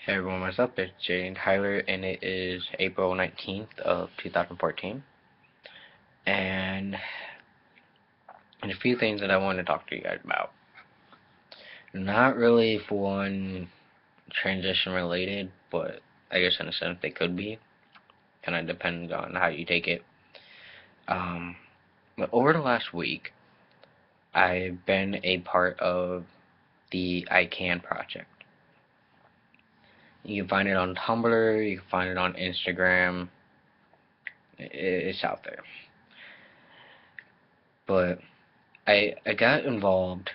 Hey everyone, what's up? It's Jay and Tyler, and it is April 19th of 2014. And there's a few things that I want to talk to you guys about. Not really for one transition related, but I guess in a sense they could be. Kind of depends on how you take it. Um, but over the last week, I've been a part of the ican project. You can find it on Tumblr, you can find it on Instagram. It's out there. But I got involved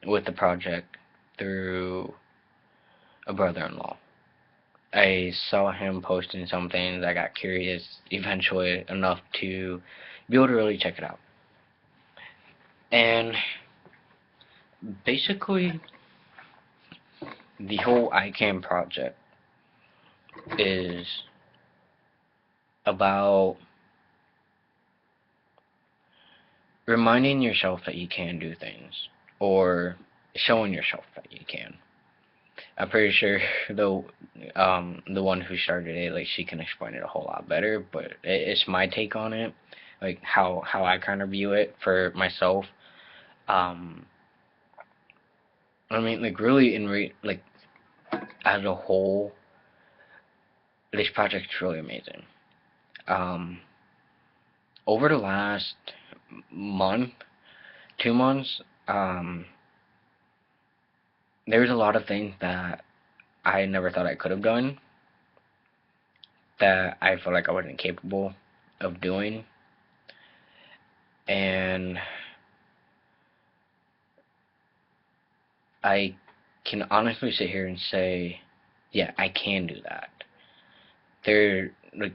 with the project through a brother-in-law. I saw him posting something that I got curious eventually enough to be able to really check it out. And basically, the whole ican project is about reminding yourself that you can do things, or showing yourself that you can. I'm pretty sure the one who started it, like, she can explain it a whole lot better, but it's my take on it, like how I kind of view it for myself. Um, I mean, like, really like, as a whole, this project's really amazing. Um, Over the last month, 2 months, there's a lot of things that I never thought I could have done, that I felt like I wasn't capable of doing, and I can honestly sit here and say, yeah, I can do that. There, like,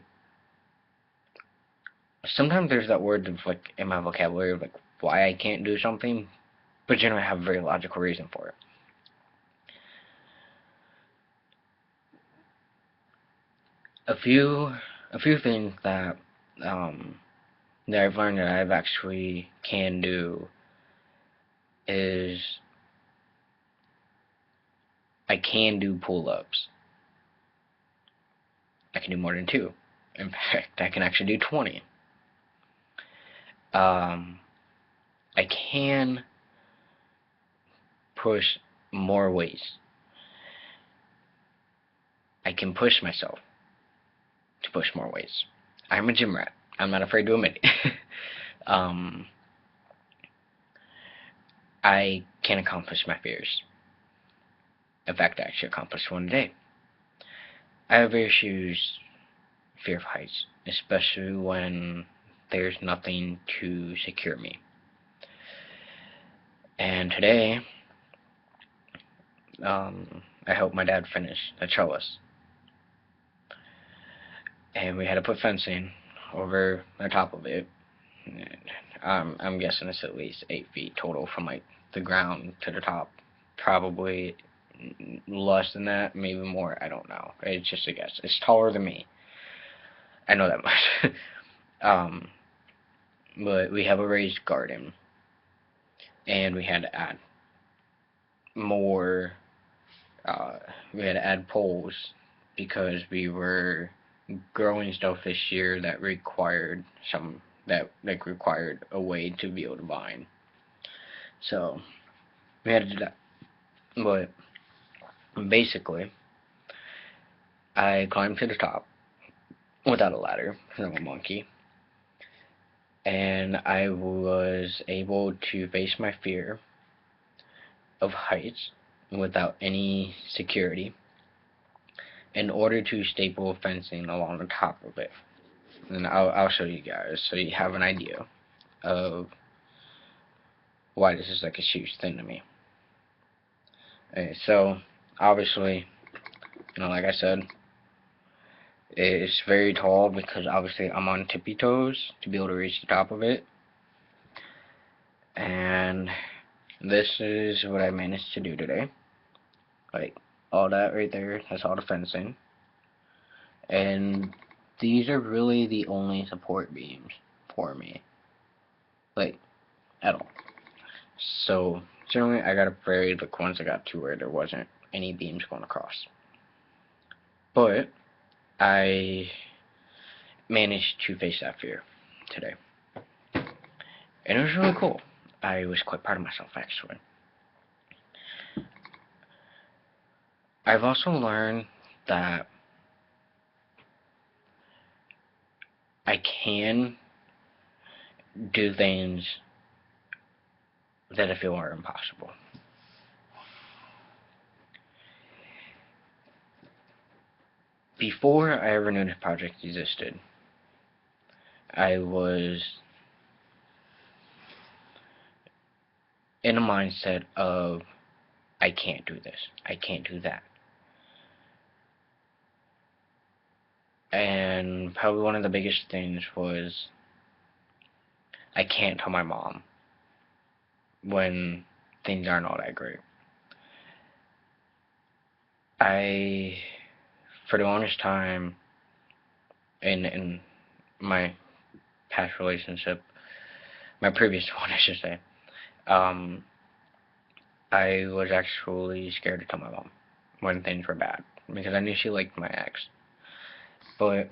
sometimes there's that word that's like in my vocabulary of like why I can't do something, but generally I have a very logical reason for it. A few, a few things um, that I've learned that I've actually can do is I can do pull-ups. I can do more than two. In fact, I can actually do 20. Um, I can push more weights. I can push myself to push more weights. I'm a gym rat. I'm not afraid to admit it. um, I can accomplish my fears. In fact, I actually accomplished one today. I have issues, fear of heights, especially when there's nothing to secure me. And today, I helped my dad finish a trellis, and we had to put fencing over the top of it. I'm guessing it's at least 8 feet total from like the ground to the top. Probably less than that, maybe more. I don't know. It's just a guess. It's taller than me. I know that much. um, but we have a raised garden, and we had to add more. Uh, we had to add poles because we were growing stuff this year that required required a way to be able to vine. So we had to do that. But basically, I climbed to the top without a ladder because I'm a monkey, and I was able to face my fear of heights without any security in order to staple fencing along the top of it. And I'll show you guys so you have an idea of why this is like a huge thing to me. Okay, so obviously, like I said, it's very tall because obviously I'm on tippy toes to be able to reach the top of it. And this is what I managed to do today. Like, all that right there, that's all the fencing. And these are really the only support beams for me. Like, at all. So, generally I got a very, like, once I got to where there wasn't any beams going across. But I managed to face that fear today. And it was really cool. I was quite proud of myself, actually. I've also learned that I can do things that I feel are impossible. Before I ever knew this project existed, I was in a mindset of, I can't do this, I can't do that. And probably one of the biggest things was, I can't tell my mom when things aren't all that great. I, for the longest time, in my past relationship, my previous one, I should say, I was actually scared to tell my mom when things were bad because I knew she liked my ex. But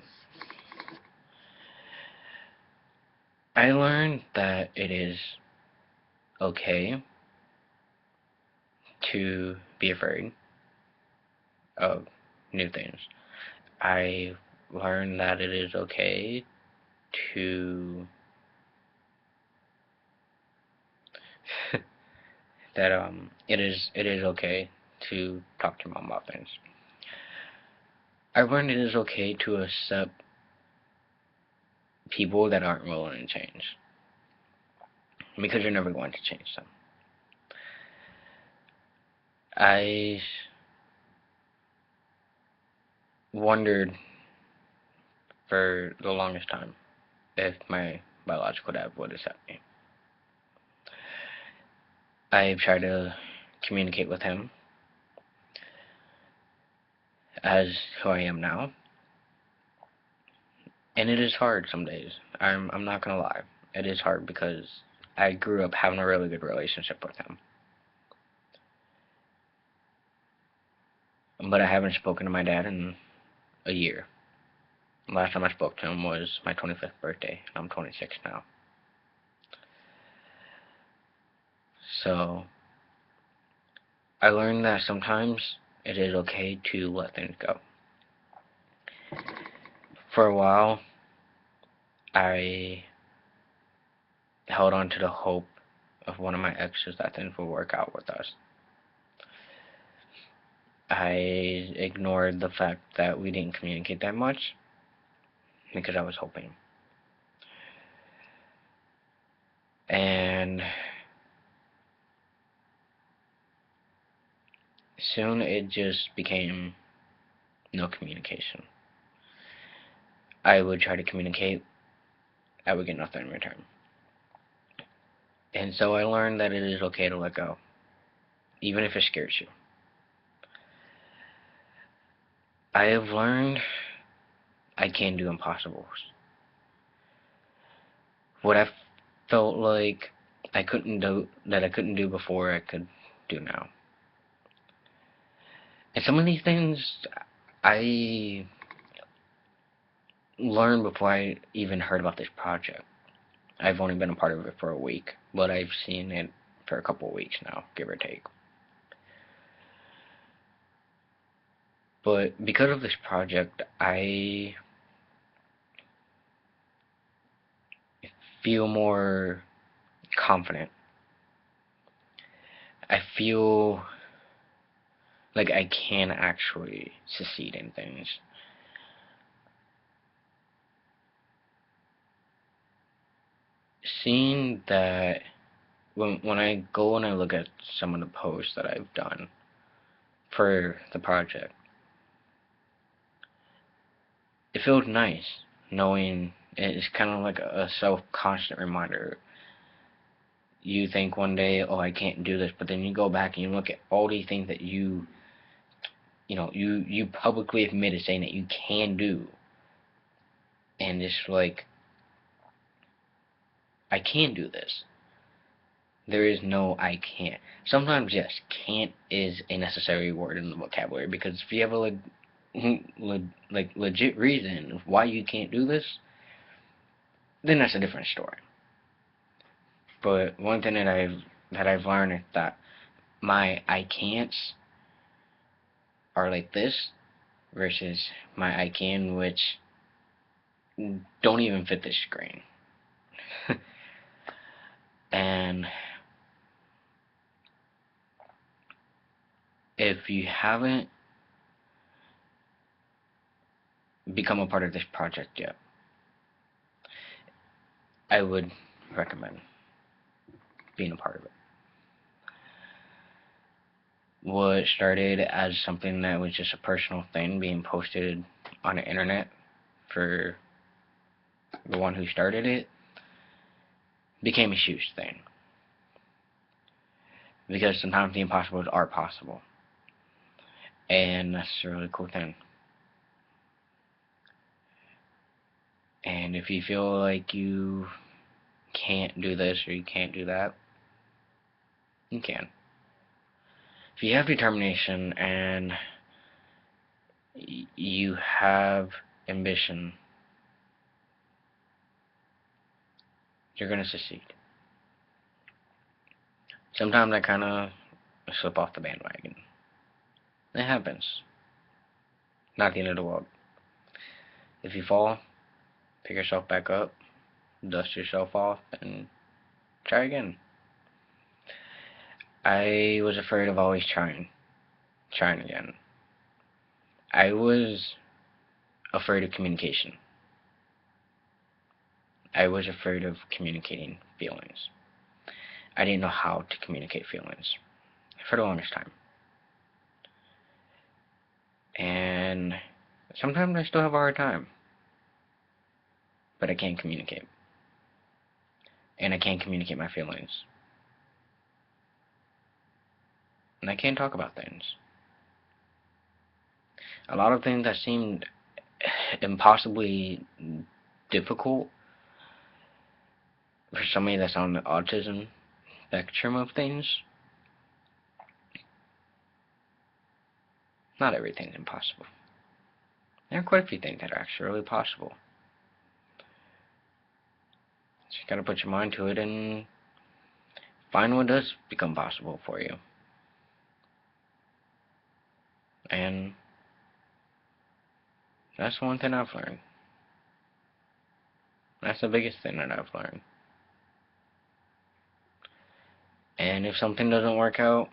I learned that it is okay to be afraid of new things. I learned that it is okay to that it is okay to talk to mom about things. I learned it is okay to accept people that aren't willing to change because you're never going to change them. I wondered for the longest time if my biological dad would accept me. I've tried to communicate with him as who I am now, and it is hard some days. I'm not gonna lie. It is hard because I grew up having a really good relationship with him. But I haven't spoken to my dad in a year. Last time I spoke to him was my 25th birthday. I'm 26 now. So I learned that sometimes it is okay to let things go. For a while, I held on to the hope of one of my exes that things would work out with us. I ignored the fact that we didn't communicate that much because I was hoping. And soon it just became no communication. I would try to communicate, I would get nothing in return. And so I learned that it is okay to let go, even if it scares you. I have learned I can do impossibles. What I felt like I couldn't do before, I could do now. And some of these things I learned before I even heard about this project. I've only been a part of it for a week, but I've seen it for a couple of weeks now, give or take. But because of this project, I feel more confident. I feel like I can actually succeed in things. Seeing that when I go and I look at some of the posts that I've done for the project, it feels nice knowing it's kind of like a self-constant reminder. You think one day, oh, I can't do this, but then you go back and you look at all these things that you publicly admitted saying that you can do, and it's like, I can do this. There is no I can't. Sometimes, yes, can't is a necessary word in the vocabulary, because if you ever like legit reason why you can't do this, then that's a different story. But one thing that I've learned is that my I can'ts are like this versus my I can, which don't even fit this screen. And if you haven't become a part of this project yet, I would recommend being a part of it. What started as something that was just a personal thing being posted on the internet for the one who started it became a huge thing. Because sometimes the impossibles are possible. And that's a really cool thing. And if you feel like you can't do this or you can't do that, you can. If you have determination and you have ambition, you're going to succeed. Sometimes I kind of slip off the bandwagon. It happens. Not the end of the world. If you fall, pick yourself back up, dust yourself off, and try again. I was afraid of always trying again. I was afraid of communication. I was afraid of communicating feelings. I didn't know how to communicate feelings for the longest time. And sometimes I still have a hard time, but I can't communicate. And I can't communicate my feelings. And I can't talk about things. A lot of things that seemed impossibly difficult for somebody that's on the autism spectrum of things, not everything's impossible. There are quite a few things that are actually really possible. So you gotta put your mind to it and find what does become possible for you. And that's one thing I've learned. That's the biggest thing that I've learned. And if something doesn't work out,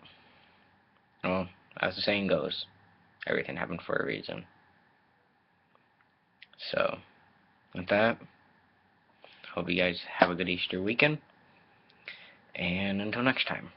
well, as the saying goes, everything happened for a reason. So, with that, hope you guys have a good Easter weekend. And until next time.